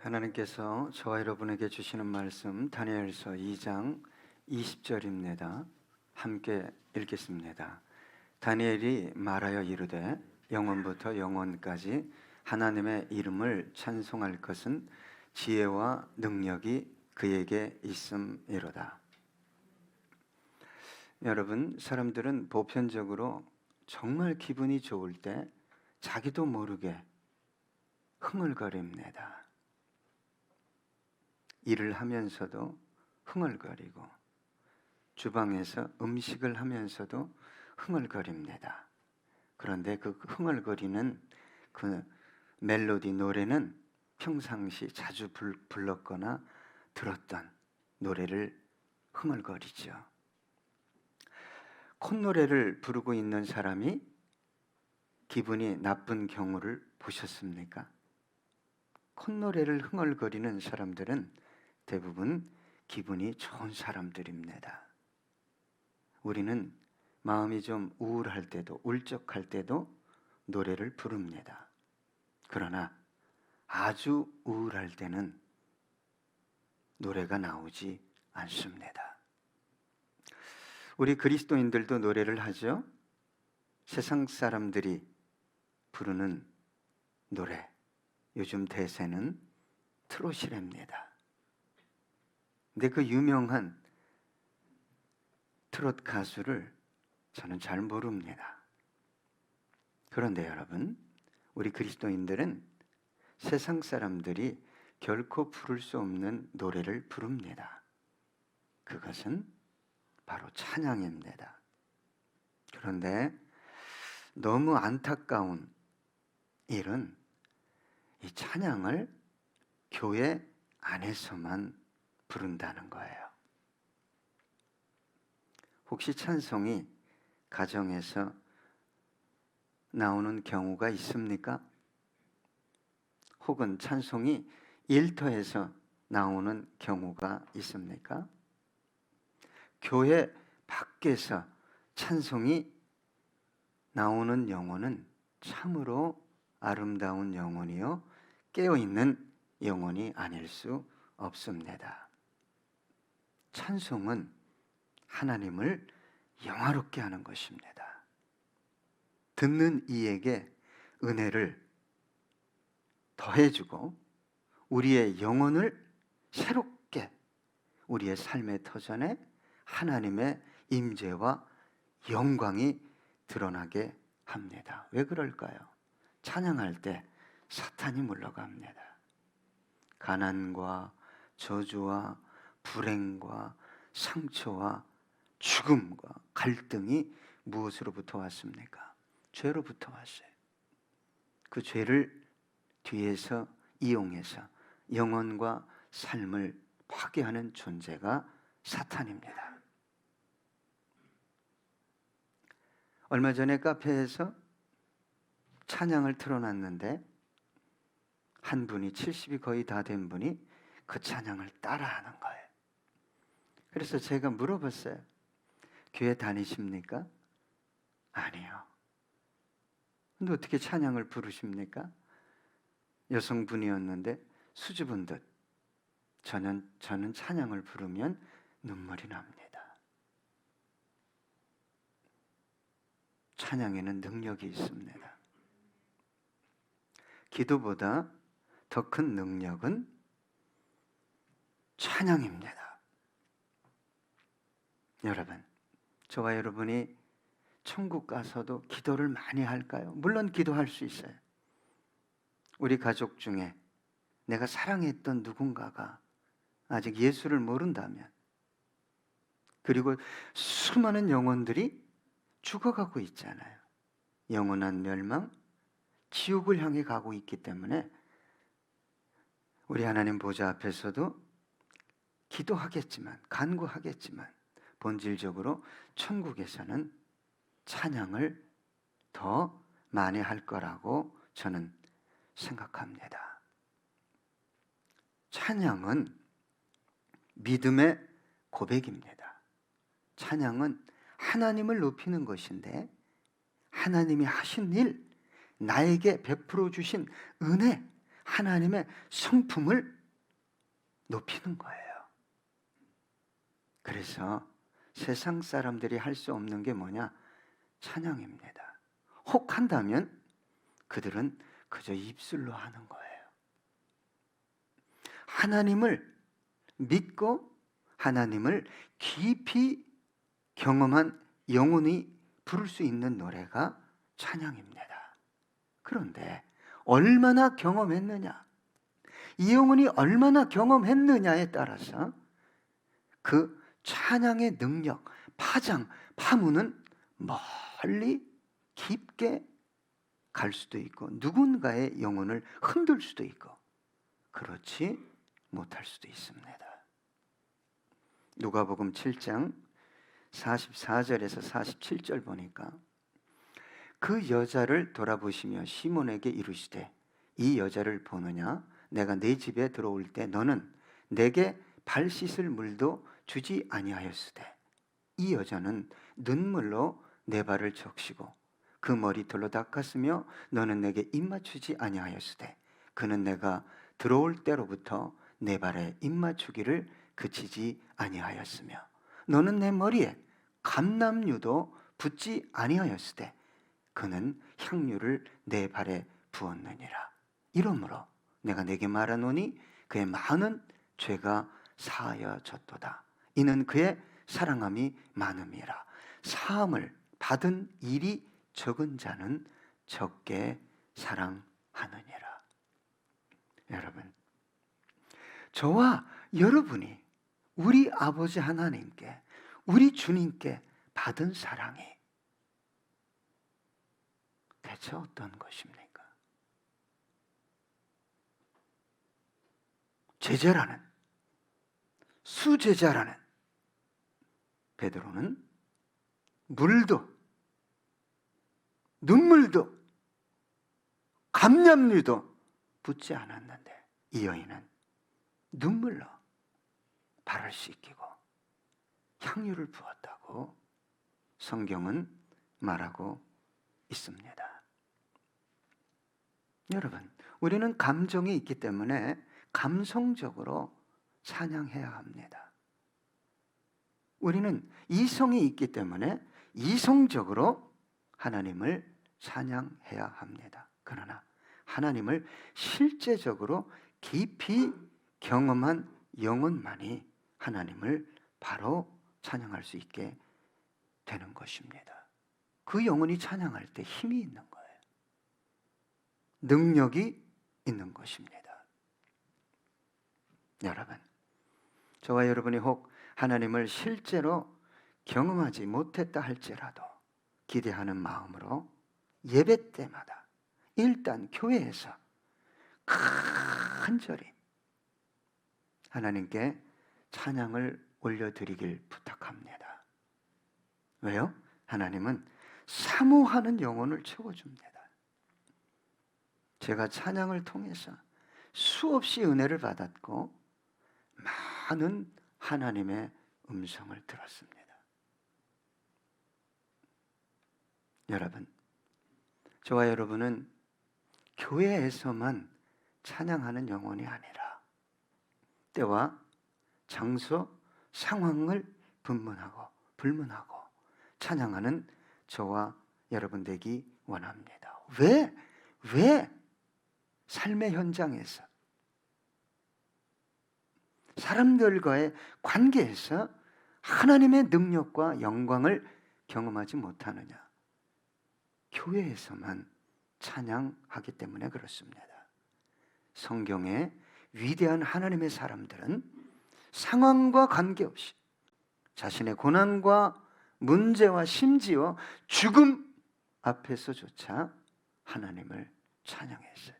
하나님께서 저와 여러분에게 주시는 말씀 다니엘서 2장 20절입니다. 함께 읽겠습니다. 다니엘이 말하여 이르되 영원부터 영원까지 하나님의 이름을 찬송할 것은 지혜와 능력이 그에게 있음이로다. 여러분, 사람들은 보편적으로 정말 기분이 좋을 때 자기도 모르게 흥얼거립니다. 일을 하면서도 흥얼거리고 주방에서 음식을 하면서도 흥얼거립니다. 그런데 그 흥얼거리는 그 멜로디 노래는 평상시 자주 불렀거나 들었던 노래를 흥얼거리죠. 콧노래를 부르고 있는 사람이 기분이 나쁜 경우를 보셨습니까? 콧노래를 흥얼거리는 사람들은 대부분 기분이 좋은 사람들입니다. 우리는 마음이 좀 우울할 때도 울적할 때도 노래를 부릅니다. 그러나 아주 우울할 때는 노래가 나오지 않습니다. 우리 그리스도인들도 노래를 하죠. 세상 사람들이 부르는 노래, 요즘 대세는 트롯이랍니다. 근데 그 유명한 트롯 가수를 저는 잘 모릅니다. 그런데 여러분, 우리 그리스도인들은 세상 사람들이 결코 부를 수 없는 노래를 부릅니다. 그것은 바로 찬양입니다. 그런데 너무 안타까운 일은 이 찬양을 교회 안에서만 부른다는 거예요. 혹시 찬송이 가정에서 나오는 경우가 있습니까? 혹은 찬송이 일터에서 나오는 경우가 있습니까? 교회 밖에서 찬송이 나오는 영혼은 참으로 아름다운 영혼이요 깨어있는 영혼이 아닐 수 없습니다. 찬송은 하나님을 영화롭게 하는 것입니다. 듣는 이에게 은혜를 더해주고 우리의 영혼을 새롭게 우리의 삶의 터전에 하나님의 임재와 영광이 드러나게 합니다. 왜 그럴까요? 찬양할 때 사탄이 물러갑니다. 가난과 저주와 불행과 상처와 죽음과 갈등이 무엇으로부터 왔습니까? 죄로부터 왔어요. 그 죄를 뒤에서 이용해서 영혼과 삶을 파괴하는 존재가 사탄입니다. 얼마 전에 카페에서 찬양을 틀어놨는데 한 분이 70이 거의 다 된 분이 그 찬양을 따라하는 거예요. 그래서 제가 물어봤어요. 교회 다니십니까? 아니요. 근데 어떻게 찬양을 부르십니까? 여성분이었는데 수줍은 듯 저는 찬양을 부르면 눈물이 납니다. 찬양에는 능력이 있습니다. 기도보다 더 큰 능력은 찬양입니다. 여러분, 저와 여러분이 천국 가서도 기도를 많이 할까요? 물론 기도할 수 있어요. 우리 가족 중에 내가 사랑했던 누군가가 아직 예수를 모른다면, 그리고 수많은 영혼들이 죽어가고 있잖아요. 영원한 멸망, 지옥을 향해 가고 있기 때문에 우리 하나님 보좌 앞에서도 기도하겠지만, 간구하겠지만 본질적으로 천국에서는 찬양을 더 많이 할 거라고 저는 생각합니다. 찬양은 믿음의 고백입니다. 찬양은 하나님을 높이는 것인데 하나님이 하신 일, 나에게 베풀어 주신 은혜, 하나님의 성품을 높이는 거예요. 그래서 세상 사람들이 할 수 없는 게 뭐냐? 찬양입니다. 혹 한다면 그들은 그저 입술로 하는 거예요. 하나님을 믿고 하나님을 깊이 경험한 영혼이 부를 수 있는 노래가 찬양입니다. 그런데 얼마나 경험했느냐, 이 영혼이 얼마나 경험했느냐에 따라서 그 찬양의 능력, 파장, 파문은 멀리 깊게 갈 수도 있고 누군가의 영혼을 흔들 수도 있고 그렇지 못할 수도 있습니다. 누가복음 7장 44절에서 47절 보니까 그 여자를 돌아보시며 시몬에게 이르시되 이 여자를 보느냐? 내가 네 집에 들어올 때 너는 내게 발 씻을 물도 주지 아니하였으되 이 여자는 눈물로 내 발을 적시고 그 머리털로 닦았으며 너는 내게 입맞추지 아니하였으되 그는 내가 들어올 때로부터 내 발에 입맞추기를 그치지 아니하였으며 너는 내 머리에 감람유도 붓지 아니하였으되 그는 향유를 내 발에 부었느니라. 이러므로 내가 내게 말하노니 그의 많은 죄가 사하여졌도다. 이는 그의 사랑함이 많음이라. 사함을 받은 일이 적은 자는 적게 사랑하느니라. 여러분, 저와 여러분이 우리 아버지 하나님께, 우리 주님께 받은 사랑이 대체 어떤 것입니까? 제자라는, 수제자라는 베드로는 물도 눈물도 감람유도 붓지 않았는데 이 여인은 눈물로 발을 씻기고 향유를 부었다고 성경은 말하고 있습니다. 여러분, 우리는 감정이 있기 때문에 감성적으로 찬양해야 합니다. 우리는 이성이 있기 때문에 이성적으로 하나님을 찬양해야 합니다. 그러나 하나님을 실제적으로 깊이 경험한 영혼만이 하나님을 바로 찬양할 수 있게 되는 것입니다. 그 영혼이 찬양할 때 힘이 있는 거예요. 능력이 있는 것입니다. 여러분, 저와 여러분이 혹 하나님을 실제로 경험하지 못했다 할지라도 기대하는 마음으로 예배 때마다 일단 교회에서 간절히 하나님께 찬양을 올려드리길 부탁합니다. 왜요? 하나님은 사모하는 영혼을 채워줍니다. 제가 찬양을 통해서 수없이 은혜를 받았고 많은 하나님의 음성을 들었습니다. 여러분, 저와 여러분은 교회에서만 찬양하는 영혼이 아니라 때와 장소, 상황을 불문하고 찬양하는 저와 여러분 되기 원합니다. 왜 삶의 현장에서 사람들과의 관계에서 하나님의 능력과 영광을 경험하지 못하느냐? 교회에서만 찬양하기 때문에 그렇습니다. 성경의 위대한 하나님의 사람들은 상황과 관계없이 자신의 고난과 문제와 심지어 죽음 앞에서조차 하나님을 찬양했어요.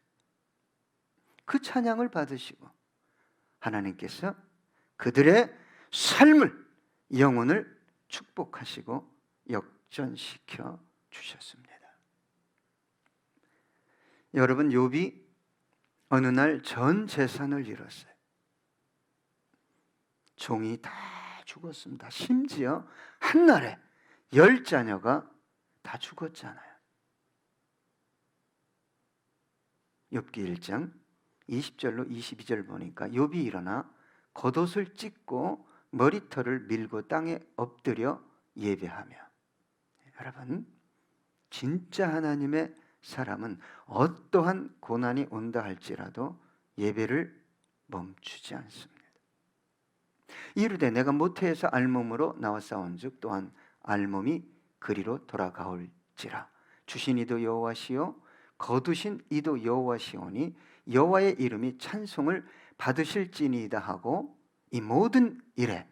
그 찬양을 받으시고 하나님께서 그들의 삶을, 영혼을 축복하시고 역전시켜 주셨습니다. 여러분, 욥이 어느 날 전 재산을 잃었어요. 종이 다 죽었습니다. 심지어 한날에 10자녀가 다 죽었잖아요. 욥기 1장 20절로 22절 보니까 욥이 일어나 겉옷을 찢고 머리털을 밀고 땅에 엎드려 예배하며. 여러분, 진짜 하나님의 사람은 어떠한 고난이 온다 할지라도 예배를 멈추지 않습니다. 이르되 내가 모태에서 알몸으로 나왔사온즉 또한 알몸이 그리로 돌아가올지라. 주신 이도 여호와시요 거두신 이도 여호와시오니 여호와의 이름이 찬송을 받으실지니이다 하고 이 모든 일에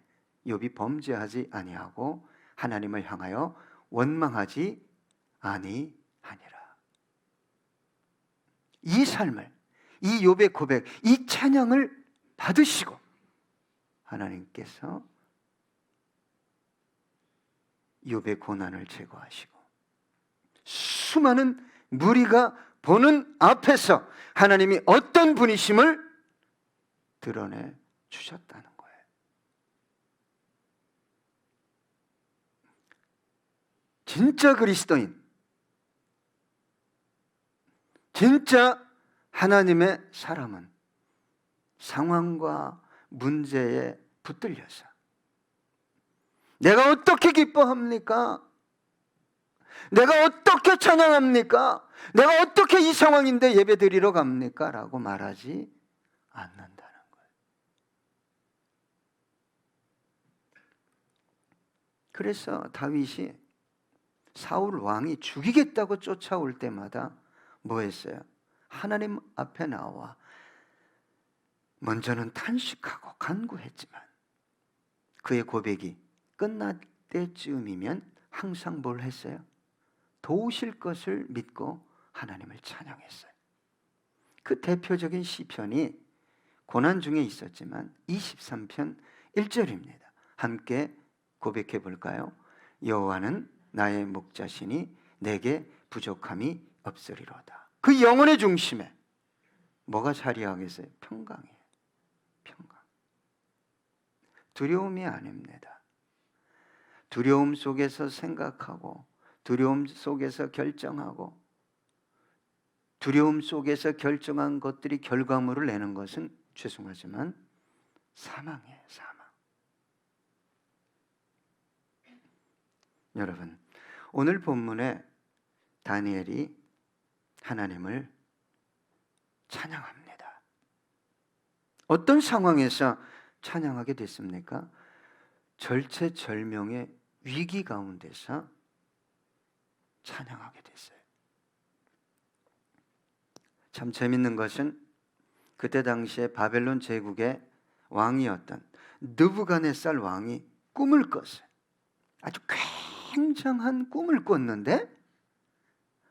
욥이 범죄하지 아니하고 하나님을 향하여 원망하지 아니하니라. 이 삶을, 이 욥의 고백, 이 찬양을 받으시고 하나님께서 욥의 고난을 제거하시고 수많은 무리가 보는 앞에서 하나님이 어떤 분이심을 드러내 주셨다는 거예요. 진짜 그리스도인, 진짜 하나님의 사람은 상황과 문제에 붙들려서 내가 어떻게 기뻐합니까? 내가 어떻게 찬양합니까? 내가 어떻게 이 상황인데 예배드리러 갑니까? 라고 말하지 않는다는 거예요. 그래서 다윗이 사울 왕이 죽이겠다고 쫓아올 때마다 뭐 했어요? 하나님 앞에 나와 먼저는 탄식하고 간구했지만 그의 고백이 끝날 때쯤이면 항상 뭘 했어요? 도우실 것을 믿고 하나님을 찬양했어요. 그 대표적인 시편이 고난 중에 있었지만 23편 1절입니다. 함께 고백해 볼까요? 여호와는 나의 목자시니 내게 부족함이 없으리로다. 그 영혼의 중심에 뭐가 자리하겠어요? 평강이에요. 평강. 두려움이 아닙니다. 두려움 속에서 생각하고 두려움 속에서 결정하고 두려움 속에서 결정한 것들이 결과물을 내는 것은 죄송하지만 사망이에요. 사망. 여러분, 오늘 본문에 다니엘이 하나님을 찬양합니다. 어떤 상황에서 찬양하게 됐습니까? 절체절명의 위기 가운데서 찬양하게 됐어요. 참 재밌는 것은 그때 당시에 바벨론 제국의 왕이었던 느부갓네살 왕이 꿈을 꿨어요. 아주 굉장한 꿈을 꿨는데,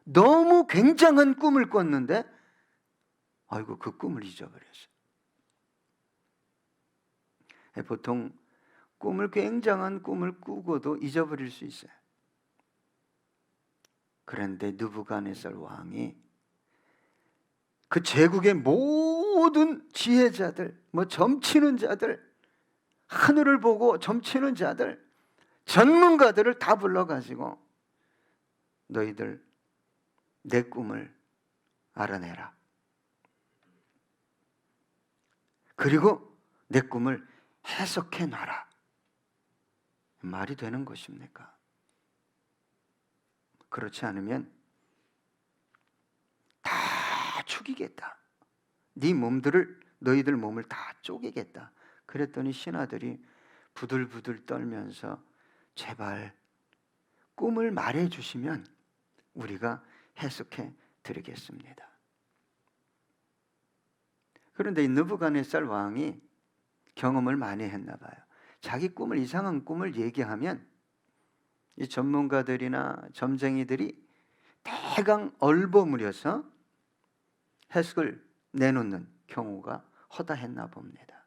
너무 굉장한 꿈을 꿨는데 아이고 그 꿈을 잊어버렸어요. 보통 굉장한 꿈을 꾸고도 잊어버릴 수 있어요. 그런데 느부갓네살 왕이 그 제국의 모든 지혜자들, 점치는 자들, 하늘을 보고 점치는 자들, 전문가들을 다 불러가지고 너희들 내 꿈을 알아내라. 그리고 내 꿈을 해석해 놔라. 말이 되는 것입니까? 그렇지 않으면 다 죽이겠다. 너희들 몸을 다 쪼개겠다. 그랬더니 신하들이 부들부들 떨면서 제발 꿈을 말해 주시면 우리가 해석해 드리겠습니다. 그런데 이 느부갓네살 왕이 경험을 많이 했나 봐요. 자기 꿈을, 이상한 꿈을 얘기하면 이 전문가들이나 점쟁이들이 대강 얼버무려서 해석을 내놓는 경우가 허다했나 봅니다.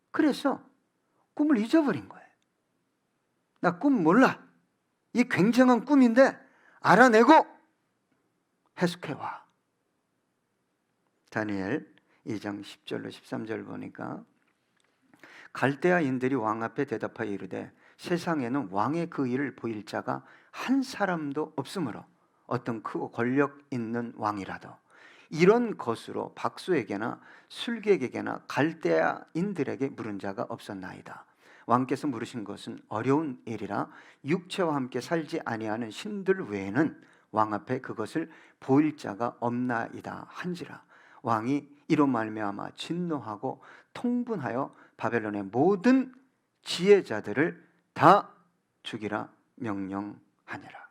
그래서 꿈을 잊어버린 거예요. 나 꿈 몰라. 이 굉장한 꿈인데 알아내고 해석해와. 다니엘 2장 10절로 13절 보니까 갈대아인들이 왕 앞에 대답하여 이르되 세상에는 왕의 그 일을 보일 자가 한 사람도 없으므로 어떤 크고 권력 있는 왕이라도 이런 것으로 박수에게나 술객에게나 갈대아인들에게 물은 자가 없었나이다. 왕께서 물으신 것은 어려운 일이라 육체와 함께 살지 아니하는 신들 외에는 왕 앞에 그것을 보일 자가 없나이다 한지라. 왕이 이로 말미암아 진노하고 통분하여 바벨론의 모든 지혜자들을 다 죽이라 명령하니라.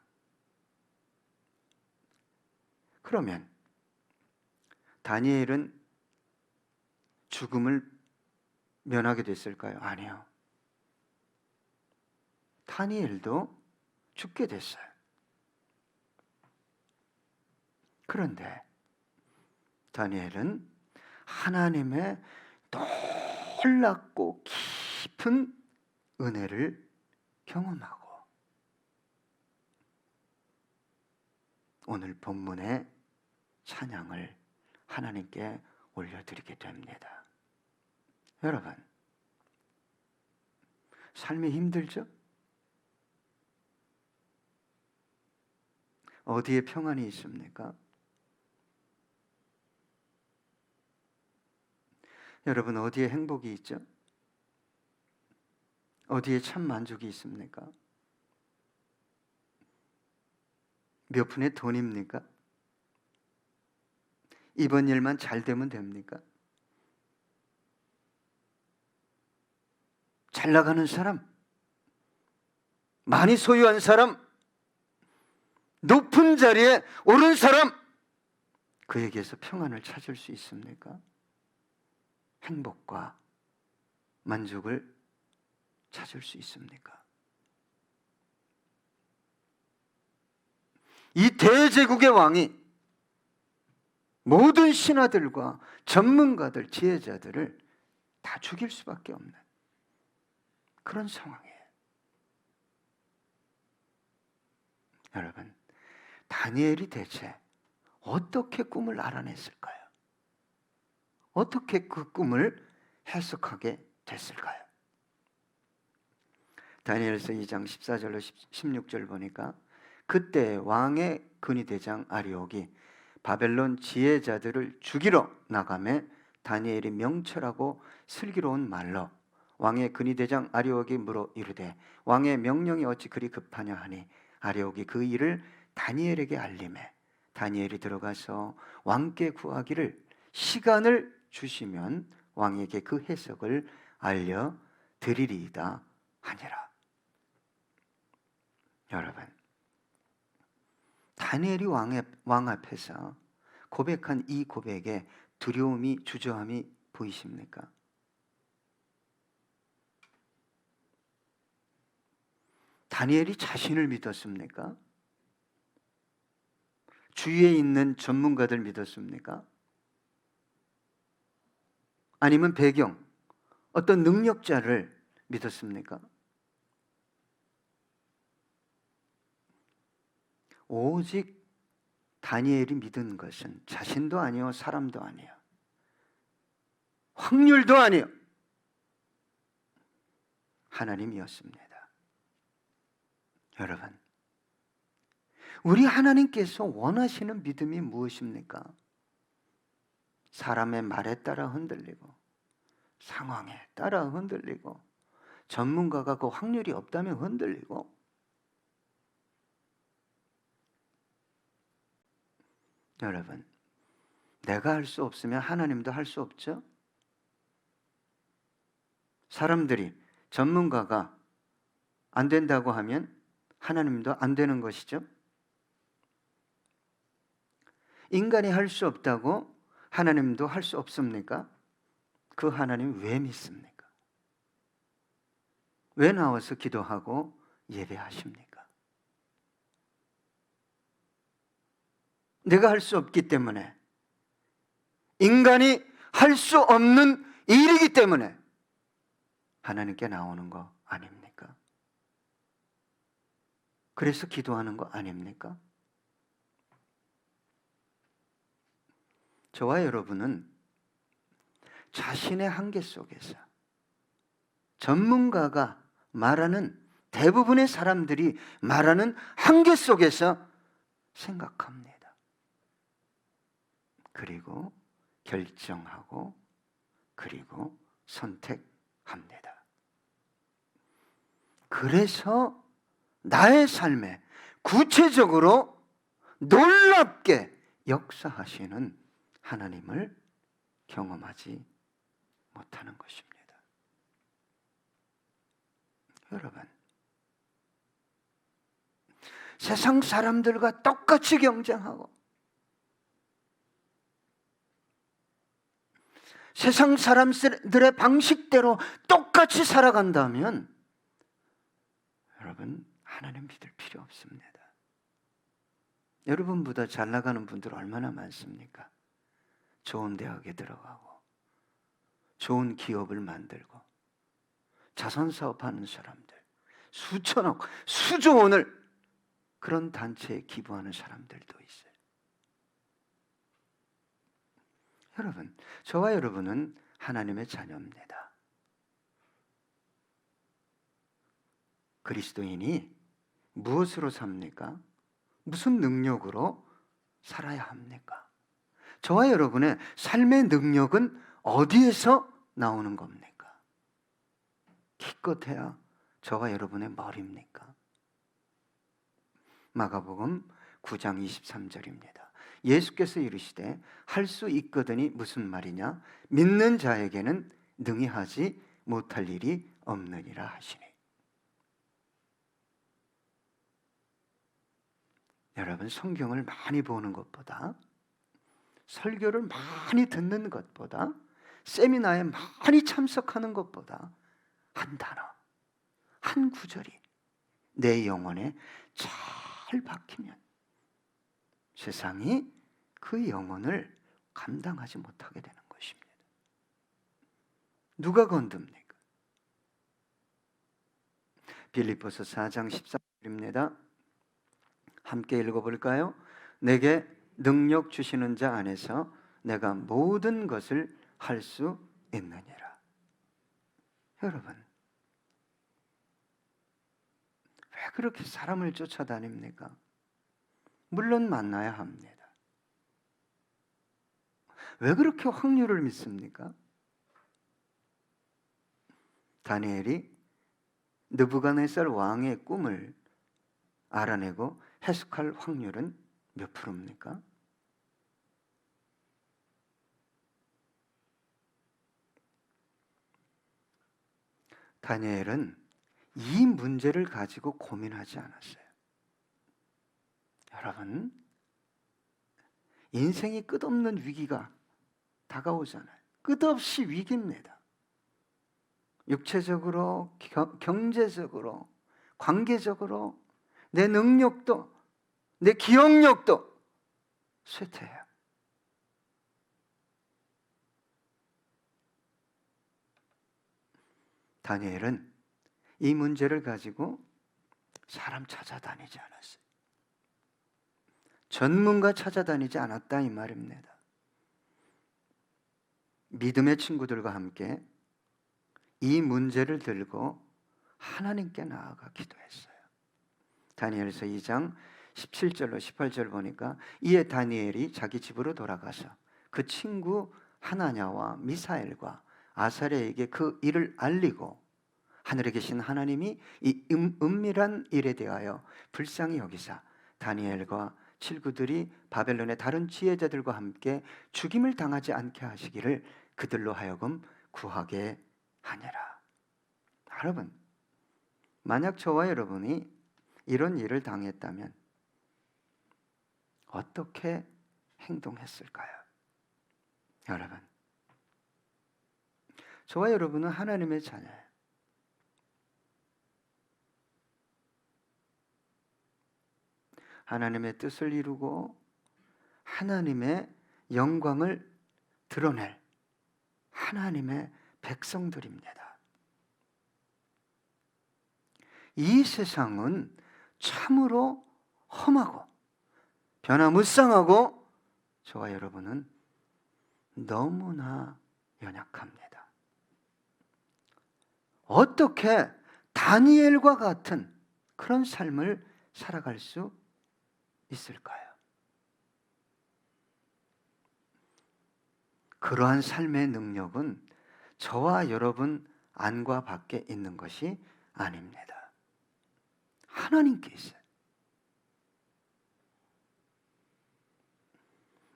그러면 다니엘은 죽음을 면하게 됐을까요? 아니요. 다니엘도 죽게 됐어요. 그런데 다니엘은 하나님의 놀랍고 깊은 은혜를 경험하고 오늘 본문의 찬양을 하나님께 올려드리게 됩니다. 여러분, 삶이 힘들죠? 어디에 평안이 있습니까? 여러분, 어디에 행복이 있죠? 어디에 참 만족이 있습니까? 몇 푼의 돈입니까? 이번 일만 잘 되면 됩니까? 잘 나가는 사람, 많이 소유한 사람, 높은 자리에 오른 사람, 그에게서 평안을 찾을 수 있습니까? 행복과 만족을 찾을 수 있습니까? 이 대제국의 왕이 모든 신하들과 전문가들, 지혜자들을 다 죽일 수밖에 없는 그런 상황이에요. 여러분, 다니엘이 대체 어떻게 꿈을 알아냈을까요? 어떻게 그 꿈을 해석하게 됐을까요? 다니엘서 2장 14절로 16절 보니까 그때 왕의 근위대장 아리옥이 바벨론 지혜자들을 죽이러 나가매 다니엘이 명철하고 슬기로운 말로 왕의 근위대장 아리옥이 물어 이르되 왕의 명령이 어찌 그리 급하냐 하니 아리옥이 그 일을 다니엘에게 알림해 다니엘이 들어가서 왕께 구하기를 시간을 주시면 왕에게 그 해석을 알려드리리이다 하니라. 여러분, 다니엘이 왕 앞에서 고백한 이 고백에 두려움이, 주저함이 보이십니까? 다니엘이 자신을 믿었습니까? 주위에 있는 전문가들 믿었습니까? 아니면 배경, 어떤 능력자를 믿었습니까? 오직 다니엘이 믿은 것은 자신도 아니요, 사람도 아니요, 확률도 아니요, 하나님이었습니다. 여러분, 우리 하나님께서 원하시는 믿음이 무엇입니까? 사람의 말에 따라 흔들리고 상황에 따라 흔들리고 전문가가 그 확률이 없다면 흔들리고 여러분, 내가 할 수 없으면 하나님도 할 수 없죠? 사람들이, 전문가가 안 된다고 하면 하나님도 안 되는 것이죠? 인간이 할 수 없다고 하나님도 할 수 없습니까? 그 하나님 왜 믿습니까? 왜 나와서 기도하고 예배하십니까? 내가 할 수 없기 때문에, 인간이 할 수 없는 일이기 때문에 하나님께 나오는 거 아닙니까? 그래서 기도하는 거 아닙니까? 저와 여러분은 자신의 한계 속에서 전문가가 말하는, 대부분의 사람들이 말하는 한계 속에서 생각합니다. 그리고 결정하고 그리고 선택합니다. 그래서 나의 삶에 구체적으로 놀랍게 역사하시는 하나님을 경험하지 못하는 것입니다. 여러분, 세상 사람들과 똑같이 경쟁하고 세상 사람들의 방식대로 똑같이 살아간다면 여러분, 하나님 믿을 필요 없습니다. 여러분보다 잘 나가는 분들 얼마나 많습니까? 좋은 대학에 들어가고 좋은 기업을 만들고 자선사업하는 사람들, 수천억, 수조 원을 그런 단체에 기부하는 사람들도 있어요. 여러분, 저와 여러분은 하나님의 자녀입니다. 그리스도인이 무엇으로 삽니까? 무슨 능력으로 살아야 합니까? 저와 여러분의 삶의 능력은 어디에서 나오는 겁니까? 기껏해야 저와 여러분의 머리입니까? 마가복음 9장 23절입니다. 예수께서 이르시되 할 수 있거든이 무슨 말이냐? 믿는 자에게는 능히 하지 못할 일이 없느니라 하시니. 여러분, 성경을 많이 보는 것보다, 설교를 많이 듣는 것보다, 세미나에 많이 참석하는 것보다 한 단어, 한 구절이 내 영혼에 잘 박히면 세상이 그 영혼을 감당하지 못하게 되는 것입니다. 누가 건듭니까? 빌립보서 4장 14절입니다. 함께 읽어볼까요? 내게 능력 주시는 자 안에서 내가 모든 것을 할 수 있느니라. 여러분, 왜 그렇게 사람을 쫓아다닙니까? 물론 만나야 합니다. 왜 그렇게 확률을 믿습니까? 다니엘이 느부갓네살 왕의 꿈을 알아내고 해석할 확률은 몇 프로입니까? 다니엘은 이 문제를 가지고 고민하지 않았어요. 여러분, 인생이 끝없는 위기가 다가오잖아요. 끝없이 위기입니다. 육체적으로, 경제적으로, 관계적으로 내 능력도, 내 기억력도 쇠퇴해요. 다니엘은 이 문제를 가지고 사람 찾아다니지 않았어요. 전문가 찾아다니지 않았다 이 말입니다. 믿음의 친구들과 함께 이 문제를 들고 하나님께 나아가 기도했어요. 다니엘서 2장 17절로 18절 보니까 이에 다니엘이 자기 집으로 돌아가서 그 친구 하나냐와 미사엘과 아사랴에게 그 일을 알리고 하늘에 계신 하나님이 이 은밀한 일에 대하여 불쌍히 여기사 다니엘과 친구들이 바벨론의 다른 지혜자들과 함께 죽임을 당하지 않게 하시기를 그들로 하여금 구하게 하니라. 여러분, 만약 저와 여러분이 이런 일을 당했다면 어떻게 행동했을까요? 여러분, 저와 여러분은 하나님의 자녀예요. 하나님의 뜻을 이루고 하나님의 영광을 드러낼 하나님의 백성들입니다. 이 세상은 참으로 험하고 변화무쌍하고 저와 여러분은 너무나 연약합니다. 어떻게 다니엘과 같은 그런 삶을 살아갈 수 있을까요? 그러한 삶의 능력은 저와 여러분 안과 밖에 있는 것이 아닙니다. 하나님께 있어요.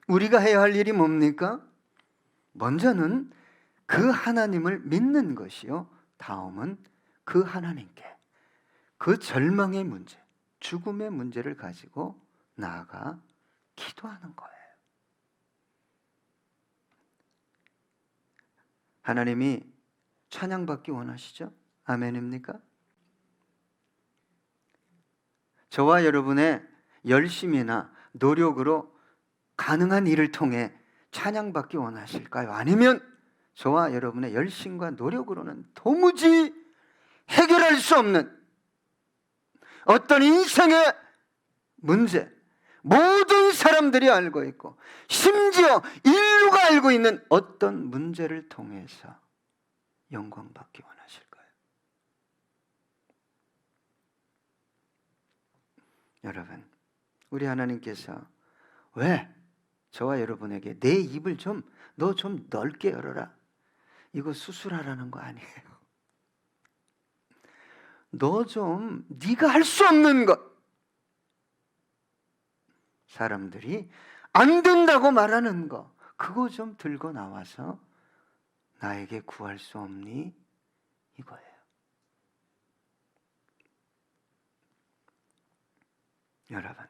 우리가 해야 할 일이 뭡니까? 먼저는 그 하나님을 믿는 것이요, 다음은 그 하나님께 그 절망의 문제, 죽음의 문제를 가지고 나아가 기도하는 거예요. 하나님이 찬양받기 원하시죠? 아멘입니까? 저와 여러분의 열심이나 노력으로 가능한 일을 통해 찬양받기 원하실까요? 아니면 저와 여러분의 열심과 노력으로는 도무지 해결할 수 없는 어떤 인생의 문제, 모든 사람들이 알고 있고 심지어 인류가 알고 있는 어떤 문제를 통해서 영광받기 원하실까요? 여러분, 우리 하나님께서 왜 저와 여러분에게 내 입을 너 좀 넓게 열어라, 이거 수술하라는 거 아니에요. 너 좀 네가 할 수 없는 것, 사람들이 안 된다고 말하는 거, 그거 좀 들고 나와서 나에게 구할 수 없니? 이거예요. 여러분,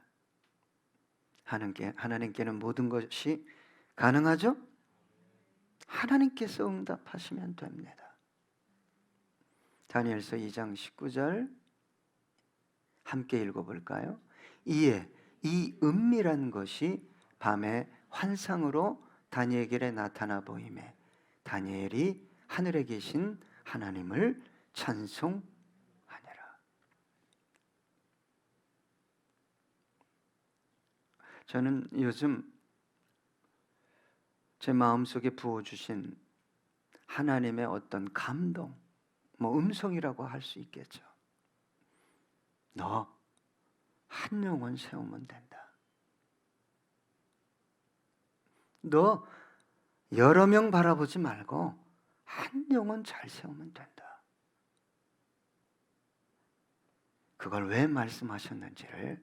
하나님께는 모든 것이 가능하죠? 하나님께서 응답하시면 됩니다. 다니엘서 2장 19절 함께 읽어볼까요? 이에 이 은밀한 것이 밤에 환상으로 다니엘에게 나타나 보이매 다니엘이 하늘에 계신 하나님을 찬송하니라. 저는 요즘 제 마음속에 부어주신 하나님의 어떤 감동, 음성이라고 할 수 있겠죠. 너 한 영혼 세우면 된다. 너 여러 명 바라보지 말고 한 영혼 잘 세우면 된다. 그걸 왜 말씀하셨는지를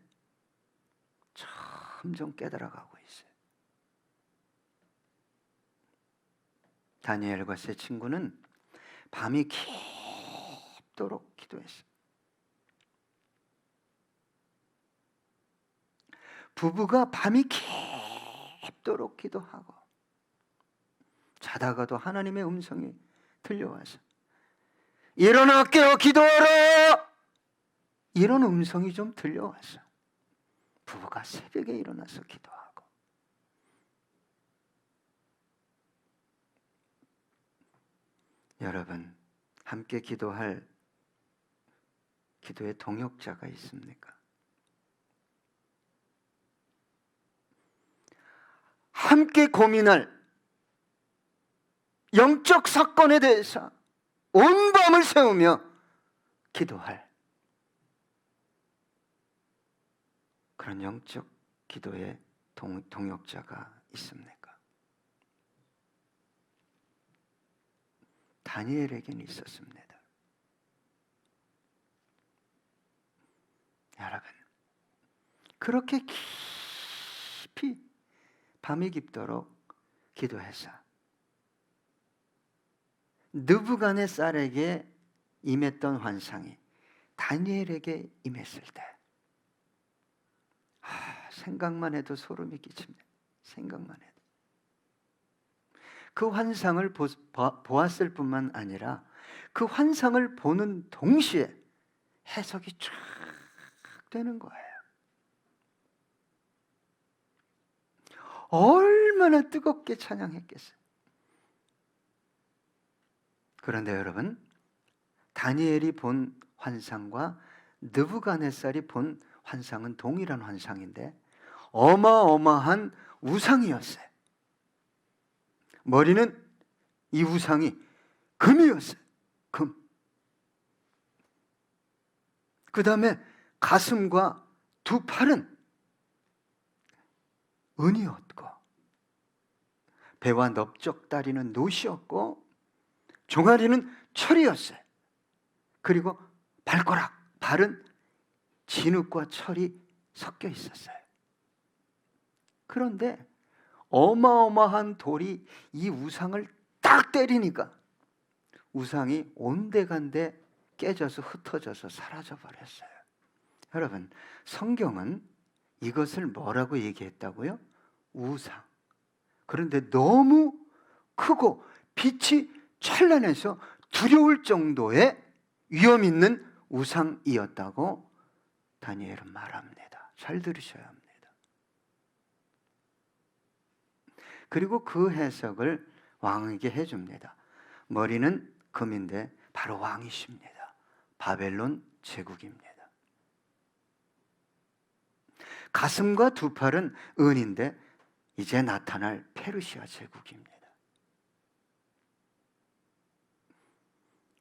점점 깨달아가고 있어요. 다니엘과 세 친구는 밤이 깊도록 기도했어요. 부부가 밤이 깊도록 기도하고 자다가도 하나님의 음성이 들려와서 일어나 깨어 기도하라, 이런 음성이 좀 들려와서 부부가 새벽에 일어나서 기도하고, 여러분 함께 기도할 기도의 동역자가 있습니까? 함께 고민할 영적 사건에 대해서 온 밤을 새우며 기도할 그런 영적 기도의 동역자가 있습니까? 다니엘에게는 있었습니다. 여러분, 그렇게 깊이 밤이 깊도록 기도해서 느부갓네살에게 임했던 환상이 다니엘에게 임했을 때 생각만 해도 소름이 끼칩니다. 생각만 해도. 그 환상을 보았을 뿐만 아니라 그 환상을 보는 동시에 해석이 쫙 되는 거예요. 얼마나 뜨겁게 찬양했겠어요. 그런데 여러분, 다니엘이 본 환상과 느부갓네살이 본 환상은 동일한 환상인데 어마어마한 우상이었어요. 머리는 이 우상이 금이었어요. 금. 그 다음에 가슴과 두 팔은 은이었고 배와 넓적다리는 놋이었고 종아리는 철이었어요. 그리고 발가락, 발은 진흙과 철이 섞여 있었어요. 그런데 어마어마한 돌이 이 우상을 딱 때리니까 우상이 온데간데 깨져서 흩어져서 사라져 버렸어요. 여러분, 성경은 이것을 뭐라고 얘기했다고요? 우상. 그런데 너무 크고 빛이 찬란해서 두려울 정도의 위험 있는 우상이었다고 다니엘은 말합니다. 잘 들으셔야 합니다. 그리고 그 해석을 왕에게 해줍니다. 머리는 금인데 바로 왕이십니다. 바벨론 제국입니다. 가슴과 두 팔은 은인데 이제 나타날 페르시아 제국입니다.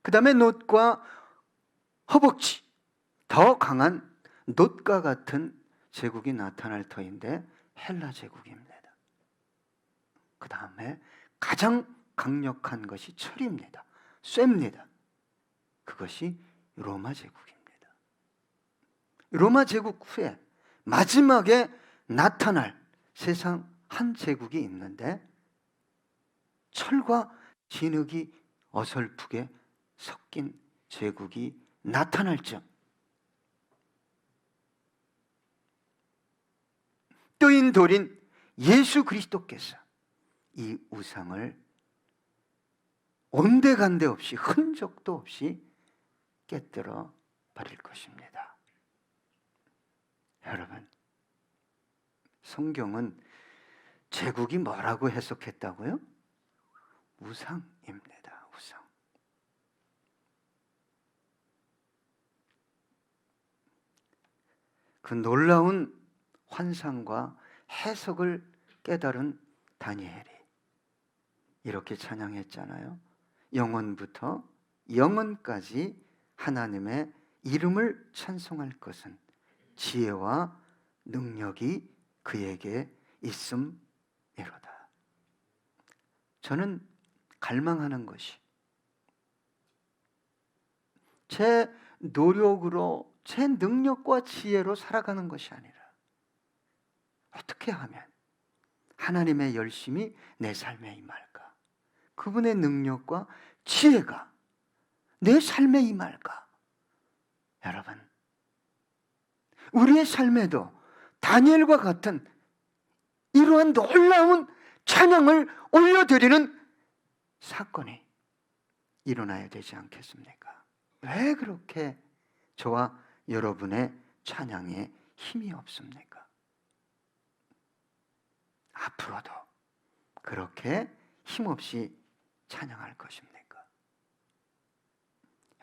그 다음에 놋과 허벅지, 더 강한 놋과 같은 제국이 나타날 터인데 헬라 제국입니다. 그 다음에 가장 강력한 것이 철입니다. 쇠입니다. 그것이 로마 제국입니다. 로마 제국 후에 마지막에 나타날 세상 한 제국이 있는데 철과 진흙이 어설프게 섞인 제국이 나타날 적 뜨인 돌인 예수 그리스도께서 이 우상을 온데간데 없이 흔적도 없이 깨뜨려 버릴 것입니다. 여러분, 성경은 제국이 뭐라고 해석했다고요? 우상입니다. 우상. 그 놀라운 환상과 해석을 깨달은 다니엘이 이렇게 찬양했잖아요. 영원부터 영원까지 하나님의 이름을 찬송할 것은 지혜와 능력이 그에게 있음이로다. 저는 갈망하는 것이 제 노력으로 제 능력과 지혜로 살아가는 것이 아니라 어떻게 하면 하나님의 열심이 내 삶에 임할까? 그분의 능력과 지혜가 내 삶에 임할까? 여러분, 우리의 삶에도 다니엘과 같은 이러한 놀라운 찬양을 올려드리는 사건이 일어나야 되지 않겠습니까? 왜 그렇게 저와 여러분의 찬양에 힘이 없습니까? 앞으로도 그렇게 힘없이 찬양할 것입니까?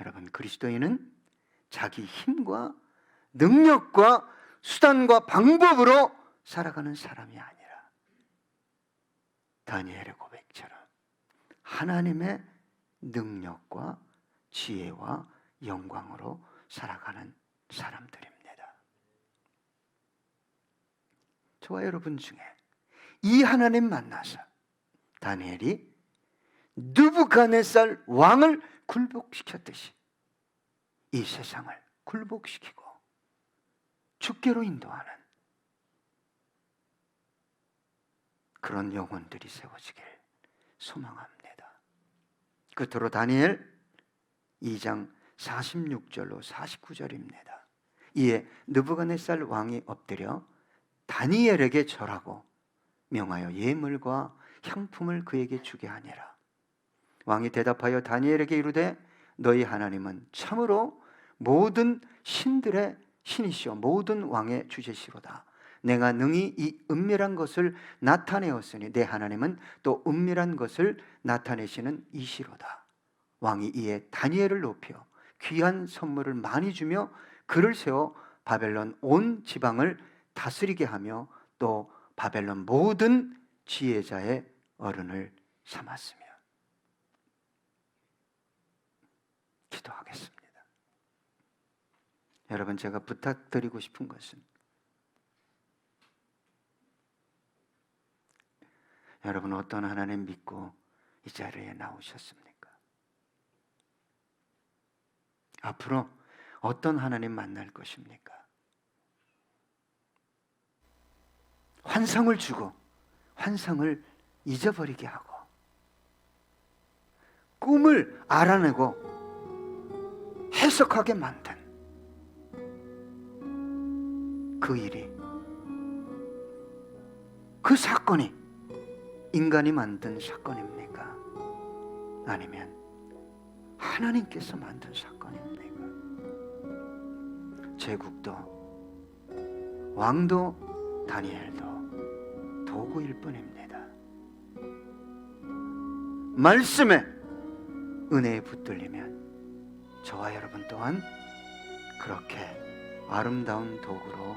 여러분, 그리스도인은 자기 힘과 능력과 수단과 방법으로 살아가는 사람이 아니라 다니엘의 고백처럼 하나님의 능력과 지혜와 영광으로 살아가는 사람들입니다. 저와 여러분 중에 이 하나님 만나서 다니엘이 느부갓네살 왕을 굴복시켰듯이 이 세상을 굴복시키고 죽게로 인도하는 그런 영혼들이 세워지길 소망합니다. 끝으로 다니엘 2장 46절로 49절입니다. 이에 느부갓네살 왕이 엎드려 다니엘에게 절하고 명하여 예물과 향품을 그에게 주게 하니라. 왕이 대답하여 다니엘에게 이르되 너희 하나님은 참으로 모든 신들의 신이시오 모든 왕의 주제시로다. 내가 능히 이 은밀한 것을 나타내었으니 내 하나님은 또 은밀한 것을 나타내시는 이시로다. 왕이 이에 다니엘을 높여 귀한 선물을 많이 주며 그를 세워 바벨론 온 지방을 다스리게 하며 또 바벨론 모든 지혜자의 어른을 삼았으며. 기도하겠습니다. 여러분, 제가 부탁드리고 싶은 것은 여러분 어떤 하나님 믿고 이 자리에 나오셨습니까? 앞으로 어떤 하나님 만날 것입니까? 환상을 주고 환상을 잊어버리게 하고 꿈을 알아내고 해석하게 만든 그 일이, 그 사건이 인간이 만든 사건입니까? 아니면 하나님께서 만든 사건입니까? 제국도 왕도 다니엘도 도구일 뿐입니다. 말씀에 은혜에 붙들리면 저와 여러분 또한 그렇게 아름다운 도구로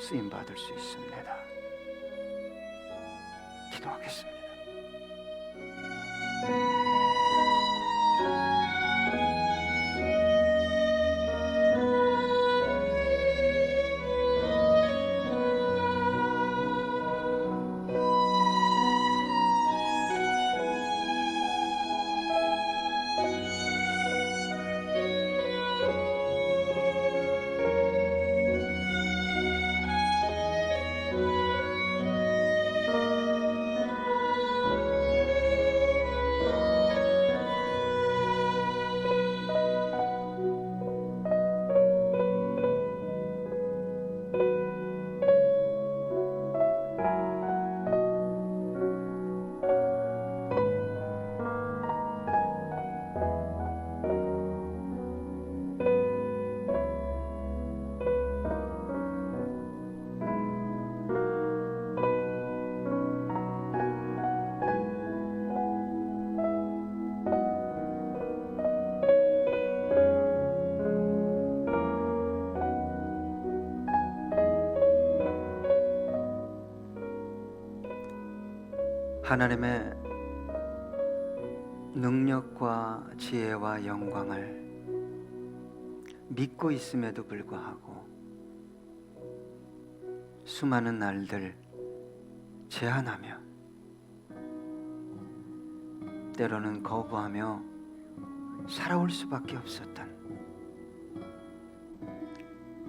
쓰임받을 수 있습니다. 기도하겠습니다. 하나님의 능력과 지혜와 영광을 믿고 있음에도 불구하고 수많은 날들 제한하며 때로는 거부하며 살아올 수밖에 없었던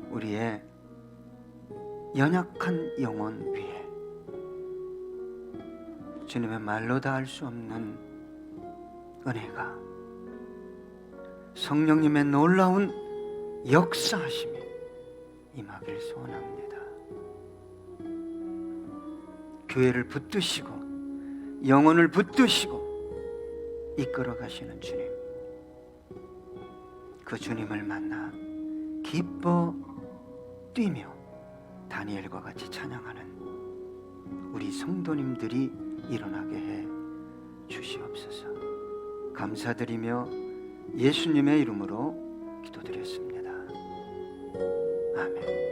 우리의 연약한 영혼 위에 주님의 말로 다 할 수 없는 은혜가, 성령님의 놀라운 역사하심이 임하길 소원합니다. 교회를 붙드시고 영혼을 붙드시고 이끌어 가시는 주님, 그 주님을 만나 기뻐 뛰며 다니엘과 같이 찬양하는 우리 성도님들이 일어나게 해 주시옵소서. 감사드리며 예수님의 이름으로 기도드렸습니다. 아멘.